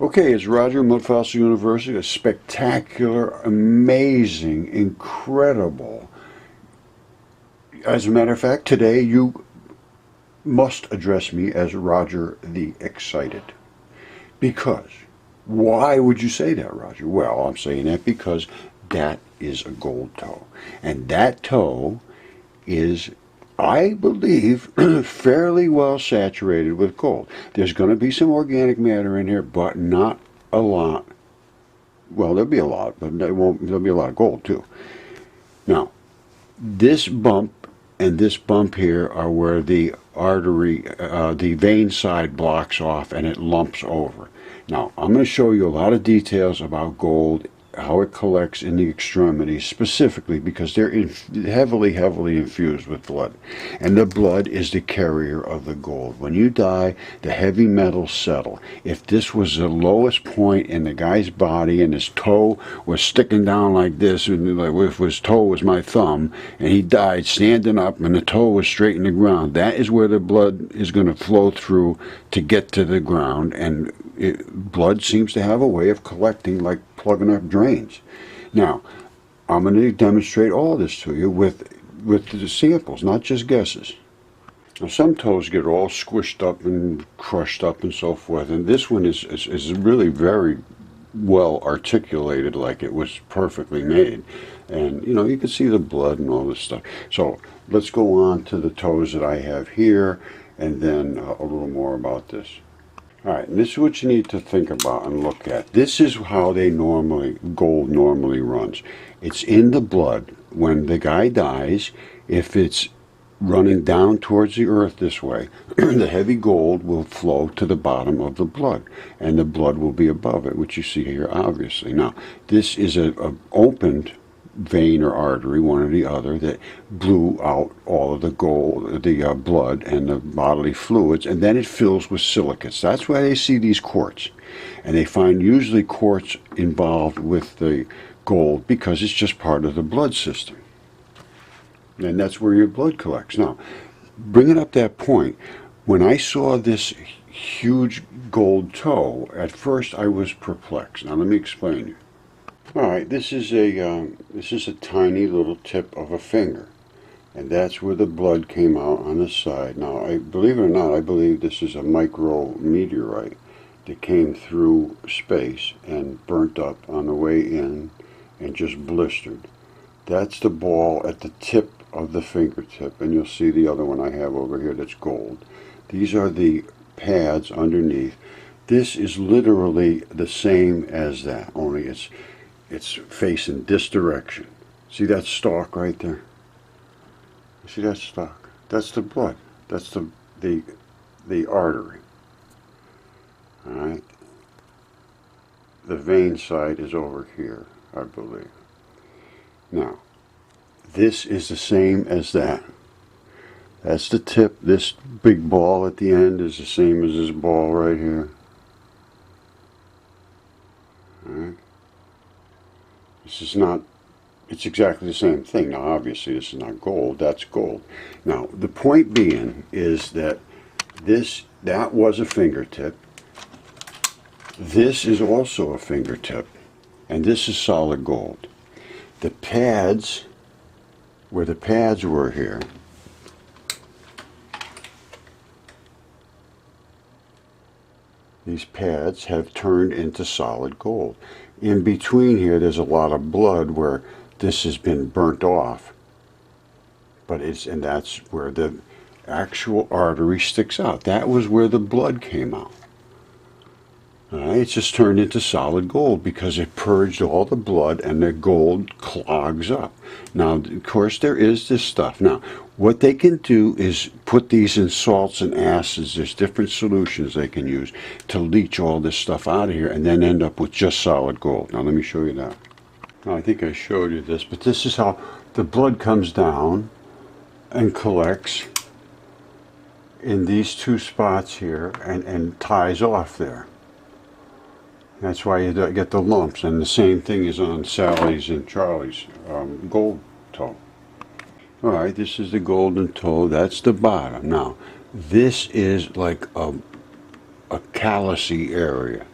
Okay, it's Roger, Mudfossil University, a spectacular, amazing, incredible. As a matter of fact, today you must address me as Roger the Excited. Because, why would you say that, Roger? Well, I'm saying that because that is a gold toe. And that toe is, I believe, fairly well saturated with gold. There's going to be some organic matter in here, but not a lot. Well, there'll be a lot, but there'll be a lot of gold too. Now, this bump and this bump here are where the artery, the vein side blocks off and it lumps over. Now, I'm going to show you a lot of details about gold, how it collects in the extremities specifically because they're heavily infused with blood, and the blood is the carrier of the gold. When you die, the heavy metals settle. If this was the lowest point in the guy's body and his toe was sticking down like this, and if his toe was my thumb and he died standing up and the toe was straight in the ground, that is where the blood is going to flow through to get to the ground. And blood seems to have a way of collecting like plugging up drains. Now, I'm going to demonstrate all this to you with the samples, not just guesses. Now, some toes get all squished up and crushed up and so forth, and this one is really very well articulated, like it was perfectly made. And you can see the blood and all this stuff. So let's go on to the toes that I have here, and then a little more about this. All right, and this is what you need to think about and look at. This is how gold normally runs. It's in the blood. When the guy dies, if it's running down towards the earth this way, the heavy gold will flow to the bottom of the blood, and the blood will be above it, which you see here, obviously. Now, this is an opened vein or artery, one or the other, that blew out all of the gold, the blood and the bodily fluids, and then it fills with silicates. That's why they see these quartz, and they find usually quartz involved with the gold because it's just part of the blood system, and that's where your blood collects. Now, bringing up that point, when I saw this huge gold toe, at first I was perplexed. Now let me explain to you. All right, this is a tiny little tip of a finger, and that's where the blood came out on the side. Now, believe it or not, I believe this is a micrometeorite that came through space and burnt up on the way in and just blistered. That's the ball at the tip of the fingertip, and you'll see the other one I have over here that's gold. These are the pads underneath. This is literally the same as that, only it's facing this direction. See that stalk right there? See that stalk? That's the blood. That's the artery. All right. The vein side is over here, I believe. Now, this is the same as that. That's the tip. This big ball at the end is the same as this ball right here. All right. This is not, it's exactly the same thing. Now, obviously, this is not gold. That's gold. Now, the point being is that that was a fingertip. This is also a fingertip, and this is solid gold. The pads, where the pads were here, these pads have turned into solid gold. In between here, there's a lot of blood where this has been burnt off, and that's where the actual artery sticks out. That was where the blood came out. All right, it's just turned into solid gold because it purged all the blood and the gold clogs up. Now, of course, there is this stuff. Now, what they can do is put these in salts and acids. There's different solutions they can use to leach all this stuff out of here and then end up with just solid gold. Now, let me show you that. Now, I think I showed you this, but this is how the blood comes down and collects in these two spots here and ties off there. That's why you get the lumps, and the same thing is on Sally's and Charlie's gold toe. All right, this is the golden toe. That's the bottom. Now, this is like a callousy area,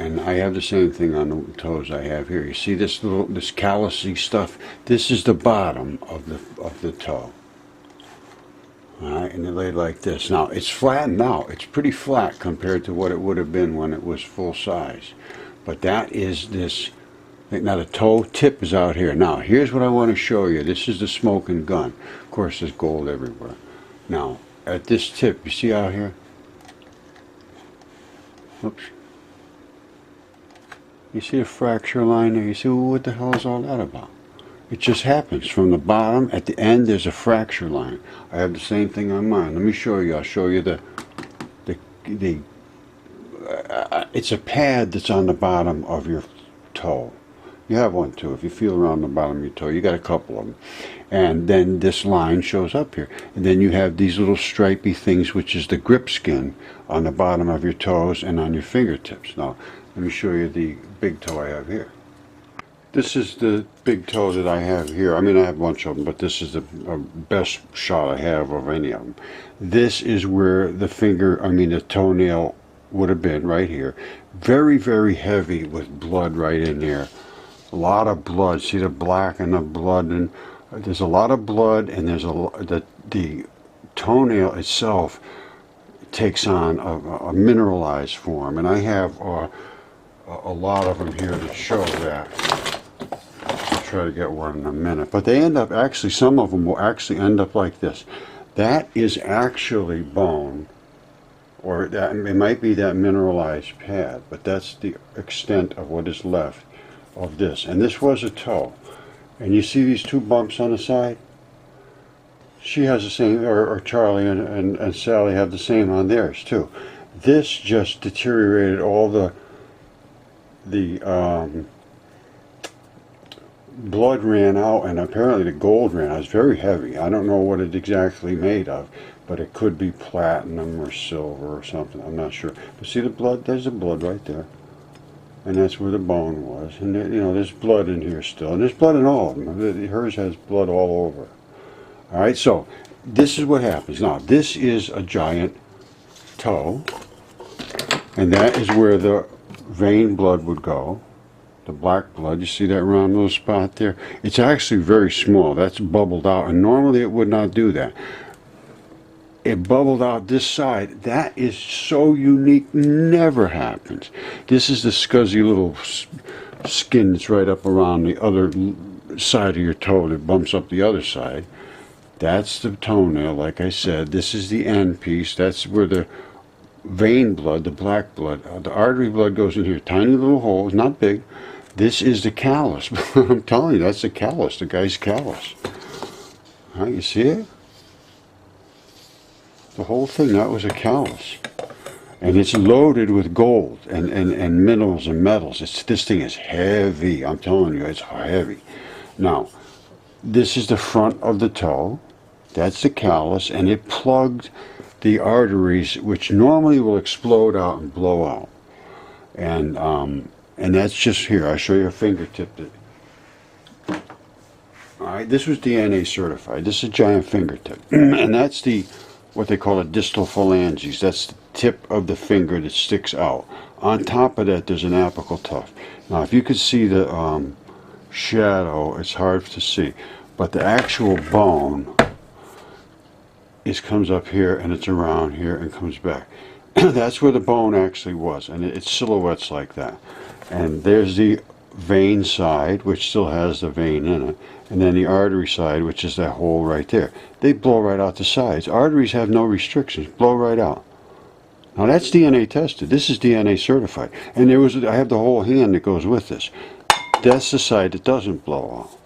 And I have the same thing on the toes I have here. You see this this callousy stuff? This is the bottom of the toe. Alright, and they're laid like this. Now, it's flat now. It's pretty flat compared to what it would have been when it was full size. But that is this. Now, the toe tip is out here. Now, here's what I want to show you. This is the smoking gun. Of course, there's gold everywhere. Now, at this tip, you see out here? Oops. You see a fracture line there? You see, well, what the hell is all that about? It just happens. From the bottom, at the end, there's a fracture line. I have the same thing on mine. Let me show you. I'll show you it's a pad that's on the bottom of your toe. You have one too. If you feel around the bottom of your toe, you got a couple of them. And then this line shows up here. And then you have these little stripy things, which is the grip skin on the bottom of your toes and on your fingertips. Now, let me show you the big toe I have here. This is the big toe that I have here. I mean, I have a bunch of them, but this is the best shot I have of any of them. This is where the the toenail would have been, right here. Very, very heavy with blood right in there. A lot of blood. See the black and the blood, and there's a lot of blood, and there's the toenail itself takes on a mineralized form, and I have a lot of them here to show that. I'll try to get one in a minute, but they end up actually, some of them will actually end up like this. That is actually bone, or that it might be that mineralized pad, but that's the extent of what is left of this. And this was a toe, and you see these two bumps on the side? She has the same, or Charlie and Sally have the same on theirs too. This just deteriorated all the blood ran out, and apparently the gold ran out. It's very heavy. I don't know what it's exactly made of, but it could be platinum or silver or something. I'm not sure. But see the blood? There's the blood right there. And that's where the bone was. And there, there's blood in here still. And there's blood in all of them. Hers has blood all over. Alright, so this is what happens. Now, this is a giant toe. And that is where the vein blood would go. The black blood. You see that round little spot there? It's actually very small. That's bubbled out. And normally it would not do that. It bubbled out this side. That is so unique. Never happens. This is the scuzzy little skin that's right up around the other side of your toe that bumps up the other side. That's the toenail, like I said. This is the end piece. That's where the vein blood, the black blood, the artery blood goes in here. Tiny little holes, not big. This is the callus. I'm telling you, that's the callus. The guy's callus. You see it? The whole thing, that was a callus. And it's loaded with gold and minerals and metals. This thing is heavy. I'm telling you, it's heavy. Now, this is the front of the toe. That's the callus, and it plugged the arteries, which normally will explode out and blow out. And that's just here. I'll show you a fingertip. Alright, this was DNA certified. This is a giant fingertip. And that's what they call a distal phalanges. That's the tip of the finger that sticks out. On top of that, there's an apical tuft. Now, if you could see the shadow, it's hard to see. But the actual bone comes up here, and it's around here and comes back. That's where the bone actually was, and it silhouettes like that. And there's the vein side, which still has the vein in it, and then the artery side, which is that hole right there. They blow right out the sides. Arteries have no restrictions, blow right out. Now that's DNA tested. This is DNA certified. And I have the whole hand that goes with this. That's the side that doesn't blow out.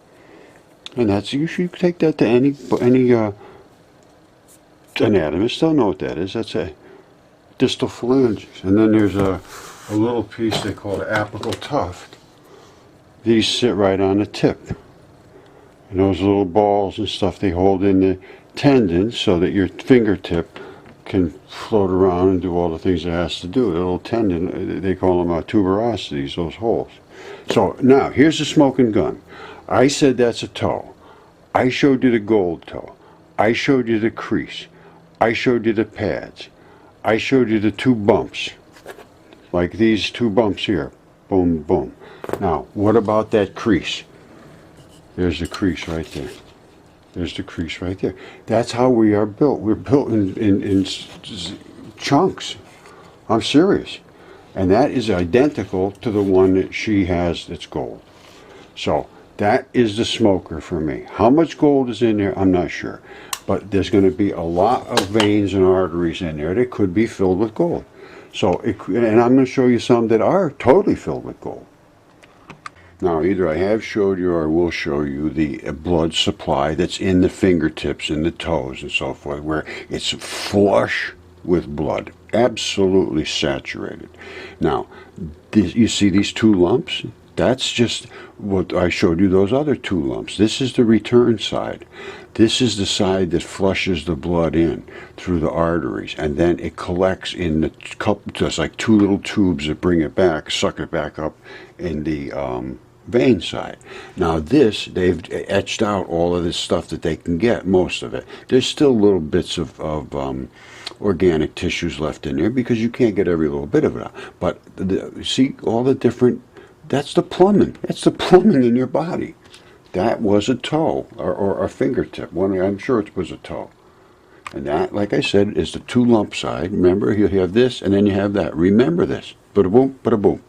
And you should take that to any anatomist. They'll know what that is. That's a distal phalanges. And then there's a little piece they call the apical tuft. These sit right on the tip. And those little balls and stuff, they hold in the tendons so that your fingertip can float around and do all the things it has to do. The little tendon, they call them tuberosities, those holes. So now, here's the smoking gun. I said that's a toe. I showed you the gold toe. I showed you the crease. I showed you the pads. I showed you the two bumps. like these two bumps here. Boom, boom. Now, what about that crease? There's the crease right there. There's the crease right there. That's how we are built. We're built in chunks. I'm serious. And that is identical to the one that she has that's gold. So that is the smoker for me. How much gold is in there, I'm not sure. But there's going to be a lot of veins and arteries in there that could be filled with gold. So, and I'm going to show you some that are totally filled with gold. Now, either I have showed you or I will show you the blood supply that's in the fingertips and the toes and so forth, where it's flush with blood, absolutely saturated. Now, you see these two lumps? That's just what I showed you, those other two lumps. This is the return side. This is the side that flushes the blood in through the arteries, and then it collects in the cup, just like two little tubes that bring it back, suck it back up in the vein side. Now this, they've etched out all of this stuff that they can get, most of it. There's still little bits of organic tissues left in there because you can't get every little bit of it out. But see all the different, that's the plumbing. That's the plumbing in your body. That was a toe or a fingertip. I'm sure it was a toe. And that, like I said, is the two lump side. Remember, you have this and then you have that. Remember this. Bada boom, bada boom.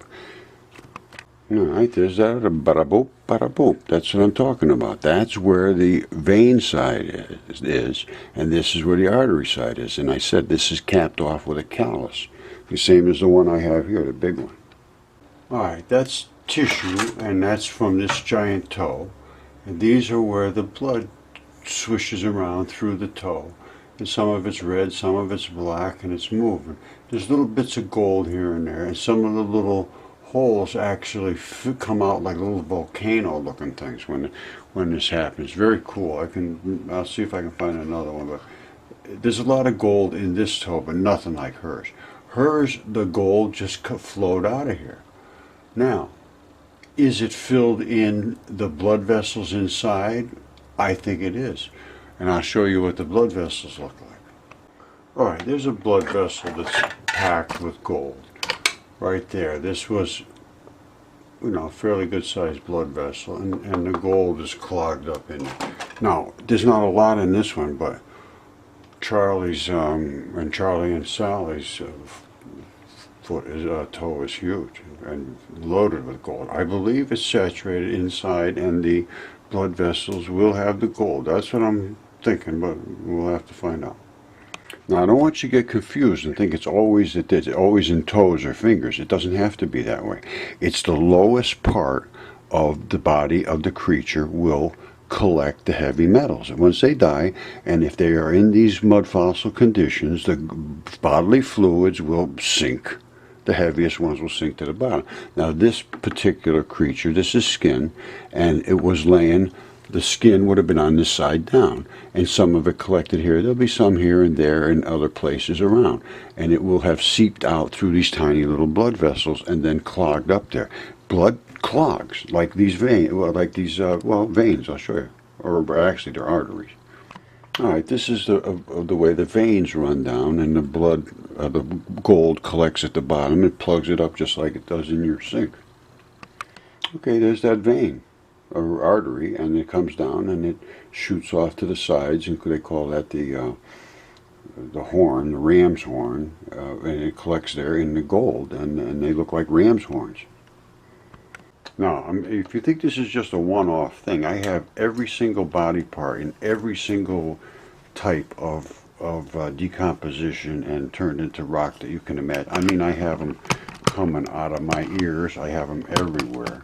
All right, there's that, bada boop, bada boop. That's what I'm talking about. That's where the vein side is, and this is where the artery side is. And I said this is capped off with a callus, the same as the one I have here, the big one. All right, that's tissue, and that's from this giant toe. And these are where the blood swishes around through the toe. And some of it's red, some of it's black, and it's moving. There's little bits of gold here and there, and some of the little holes actually come out like little volcano looking things when this happens. Very cool. I'll see if I can find another one, but there's a lot of gold in this toe, but nothing like hers. Hers, the gold just flowed out of here. Now, is it filled in the blood vessels inside? I think it is, and I'll show you what the blood vessels look like. All right, there's a blood vessel that's packed with gold. Right there, this was, fairly good sized blood vessel, and the gold is clogged up in it. Now, there's not a lot in this one, but Charlie's and Charlie and Sally's toe is huge and loaded with gold. I believe it's saturated inside, and the blood vessels will have the gold. That's what I'm thinking, but we'll have to find out. Now, I don't want you to get confused and think it's always in toes or fingers. It doesn't have to be that way. It's the lowest part of the body of the creature will collect the heavy metals. And once they die, and if they are in these mud fossil conditions, the bodily fluids will sink. The heaviest ones will sink to the bottom. Now, this particular creature, this is skin, and it was laying. The skin would have been on this side down, and some of it collected here. There'll be some here and there and other places around, and it will have seeped out through these tiny little blood vessels and then clogged up there. Blood clogs, like these veins, veins, I'll show you, or actually they're arteries. All right, this is the way the veins run down, and the blood, the gold collects at the bottom and plugs it up just like it does in your sink. Okay, there's that vein. Or artery, and it comes down and it shoots off to the sides, and they call that the horn, the ram's horn, and it collects there in the gold, and they look like ram's horns. Now, if you think this is just a one-off thing, I have every single body part in every single type of decomposition and turned into rock that you can imagine. I mean, I have them coming out of my ears. I have them everywhere.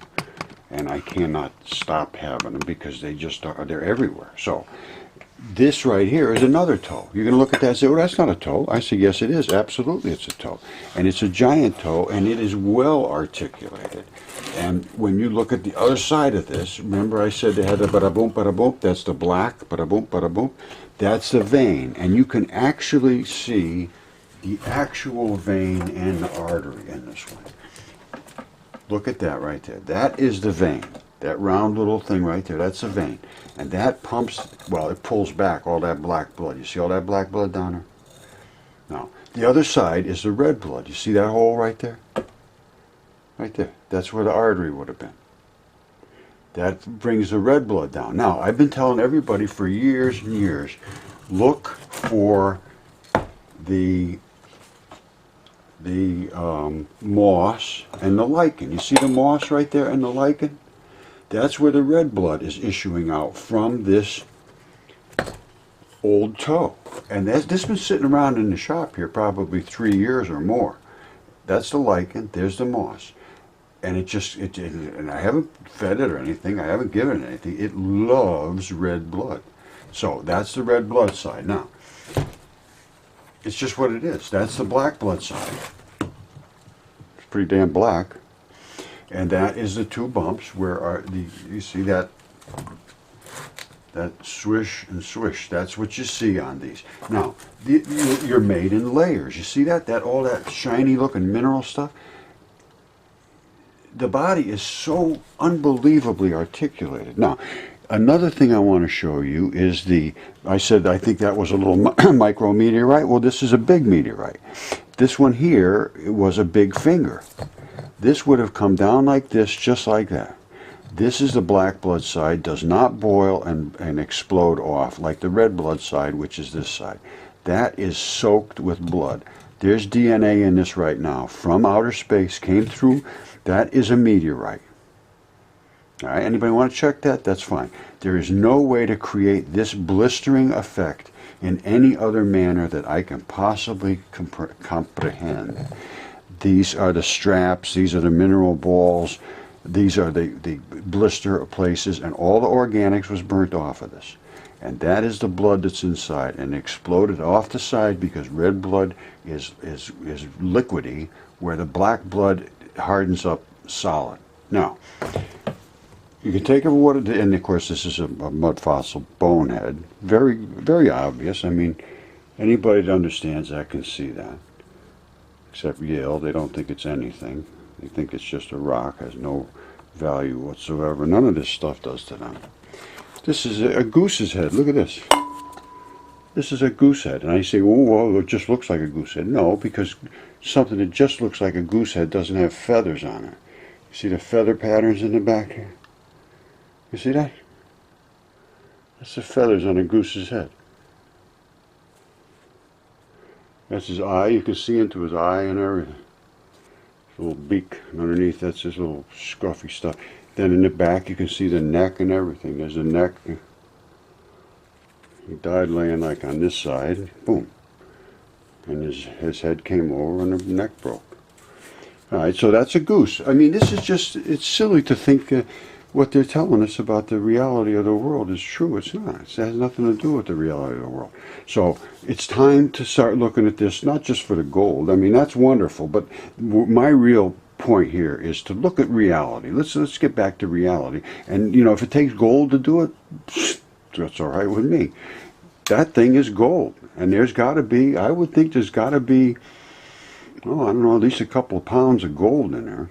And I cannot stop having them because they're everywhere. So this right here is another toe. You're going to look at that and say, well, that's not a toe. I say, yes, it is. Absolutely, it's a toe. And it's a giant toe, and it is well articulated. And when you look at the other side of this, remember I said they had the bada boom, that's the black, bada boom, that's the vein. And you can actually see the actual vein and the artery in this one. Look at that right there. That is the vein. That round little thing right there, that's the vein. And that pumps, it pulls back all that black blood. You see all that black blood down there? Now, the other side is the red blood. You see that hole right there? Right there. That's where the artery would have been. That brings the red blood down. Now, I've been telling everybody for years and years, look for the moss and the lichen. You see the moss right there and the lichen? That's where the red blood is issuing out from this old toe. And this has been sitting around in the shop here probably 3 years or more. That's the lichen, there's the moss. And and I haven't fed it or anything, I haven't given it anything. It loves red blood. So that's the red blood side. Now, it's just what it is. That's the black blood side. It's pretty damn black. And that is the two bumps where you see that swish and swish. That's what you see on these. Now, you're made in layers. You see that? All that shiny looking mineral stuff? The body is so unbelievably articulated. Now, another thing I want to show you is I said I think that was a little micrometeorite. Well, this is a big meteorite. This one here was a big finger. This would have come down like this, just like that. This is the black blood side, does not boil and explode off like the red blood side, which is this side. That is soaked with blood. There's DNA in this right now from outer space, came through. That is a meteorite. All right, anybody want to check that? That's fine. There is no way to create this blistering effect in any other manner that I can possibly comprehend. These are the straps, these are the mineral balls, these are the blister places, and all the organics was burnt off of this. And that is the blood that's inside, and exploded off the side because red blood is liquidy, where the black blood hardens up solid. Now, you can take it for what it is, and of course this is a mud fossil bonehead. Very, very obvious. I mean, anybody that understands that can see that. Except Yale, they don't think it's anything. They think it's just a rock, has no value whatsoever. None of this stuff does to them. This is a goose's head. Look at this. This is a goose head. And I say, well, it just looks like a goose head. No, because something that just looks like a goose head doesn't have feathers on it. You see the feather patterns in the back here? You see that? That's the feathers on a goose's head. That's his eye. You can see into his eye and everything. His little beak. And underneath, that's his little scruffy stuff. Then in the back, you can see the neck and everything. There's a neck. He died laying like on this side. Boom. And his head came over and the neck broke. All right, so that's a goose. I mean, this is just, it's silly to think what they're telling us about the reality of the world is true. It's not. It has nothing to do with the reality of the world. So it's time to start looking at this, not just for the gold. I mean, that's wonderful, but my real point here is to look at reality. Let's get back to reality. And, you know, if it takes gold to do it, that's all right with me. That thing is gold. And there's got to be, I would think there's got to be, oh, I don't know, at least a couple of pounds of gold in there.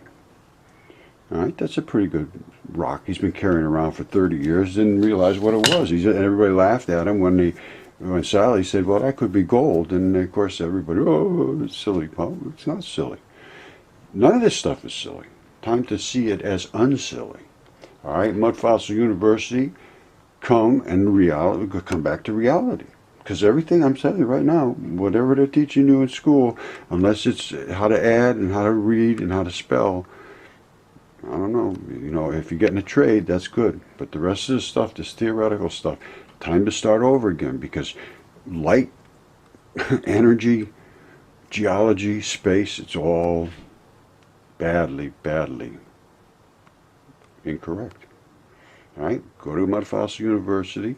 All right, that's a pretty good rock he's been carrying around for 30 years. Didn't realize what it was. And everybody laughed at him when Sally said, well, that could be gold. And, of course, everybody, oh, it's silly. Well, it's not silly. None of this stuff is silly. Time to see it as unsilly. All right, Mudfossil University, come back to reality. Because everything I'm telling you right now, whatever they're teaching you in school, unless it's how to add and how to read and how to spell, I don't know. You know, if you're getting a trade, that's good. But the rest of the stuff, this theoretical stuff, time to start over again, because light, energy, geology, space, it's all badly, badly incorrect. All right, go to Mudfossil University.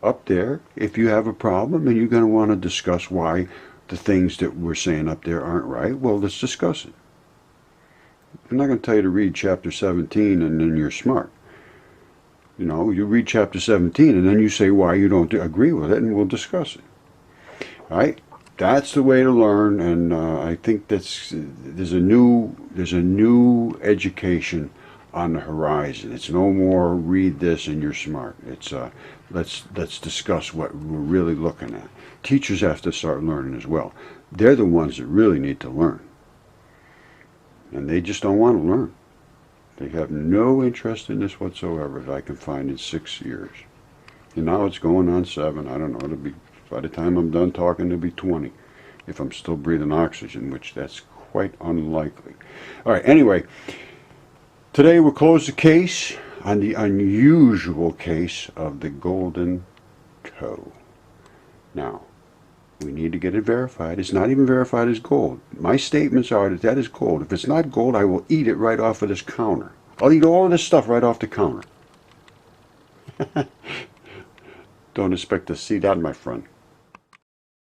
Up there, if you have a problem and you're going to want to discuss why the things that we're saying up there aren't right, well, let's discuss it. I'm not going to tell you to read chapter 17 and then you're smart. You know, you read chapter 17 and then you say why you don't agree with it, and we'll discuss it. All right? That's the way to learn, and I think there's a new education on the horizon. It's no more read this and you're smart. It's let's discuss what we're really looking at. Teachers have to start learning as well. They're the ones that really need to learn. And they just don't want to learn. They have no interest in this whatsoever that I can find in 6 years. And now it's going on 7. I don't know. It'll be, by the time I'm done talking, it'll be 20. If I'm still breathing oxygen, which that's quite unlikely. All right, anyway, today we'll close the case on the unusual case of the golden toe. Now, we need to get it verified. It's not even verified as gold. My statements are that that is gold. If it's not gold, I will eat it right off of this counter. I'll eat all of this stuff right off the counter. Don't expect to see that, my friend.